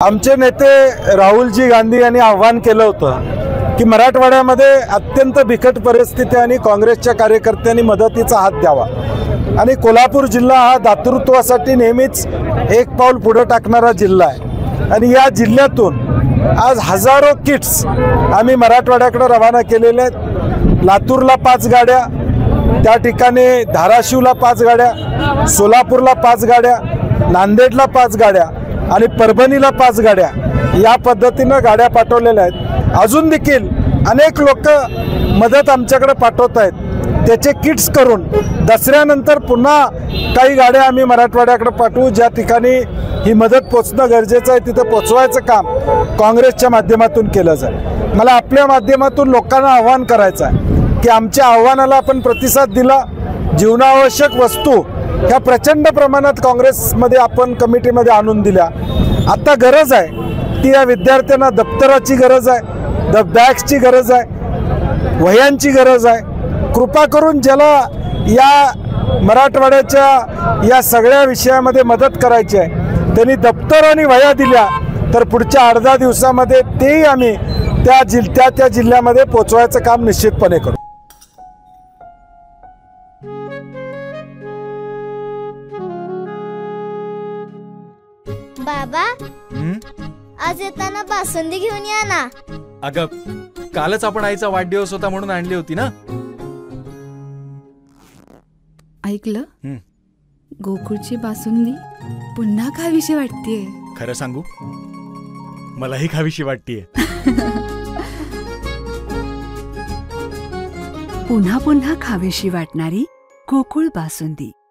आमचे नेते राहुलजी गांधी यांनी आव्हान केलं होतं की मराठवाड्यामध्ये अत्यंत बिकट परिस्थिती आणि काँग्रेसच्या कार्यकर्त्यांनी मदतीचा हात द्यावा आणि कोल्हापूर जिल्हा हा दातृत्वासाठी नेहमीच एक पाऊल पुढे टाकणारा जिल्हा आहे आणि या जिल्ह्यातून आज हजारो किट्स आम्ही मराठवाड्याकडे रवाना केलेले आहेत। लातूरला 5 गाड्या, त्या ठिकाणी धाराशिवला 5 गाड्या, सोलापूरला 5 गाड्या, नांदेडला 5 गाड्या आणि परभणीला 5 गाड्या, या पद्धतीने गाड्या पाठवलेल्या आहेत। अजून देखील अनेक लोक मदत आमच्याकडे पाठवत आहेत। त्याचे किट्स करून दसऱ्यानंतर पुन्हा काही गाड्या आम्ही मराठवाड्याकडे पाठवू, ज्या ठिकाणी ही मदत पोचणं गरजेचं आहे तिथे पोचवायचं काम काँग्रेसच्या माध्यमातून केलं जाईल। मला आपल्या माध्यमातून लोकांना आव्हान करायचं आहे की आमच्या आव्हानाला आपण प्रतिसाद दिला। जीवनावश्यक वस्तू ह्या प्रचंड प्रमाणात काँग्रेसमध्ये आपण कमिटीमध्ये आणून दिल्या। आता गरज आहे ती या विद्यार्थ्यांना दप्तराची गरज आहे, बॅग्सची गरज आहे, वह्यांची गरज आहे। कृपा करून ज्याला या मराठवाड्याच्या या सगळ्या विषयामध्ये मदत करायची आहे त्यांनी दप्तर आणि वह्या दिल्या तर पुढच्या 8-10 दिवसामध्ये तेही आम्ही त्या जिल्ह्यामध्ये पोचवायचं काम निश्चितपणे करू। बाबा, आज येताना बासुंदी घेऊन या ना। अगं, कालच आपण आईचा वाढदिवस होता म्हणून आणली होती ना। ऐकलं, गोकुळची बासुंदी पुन्हा खावीशी वाटतेय। खरं सांगू, मलाही खावीशी वाटतेय। पुन्हा पुन्हा खावीशी वाटणारी गोकुळ बासुंदी।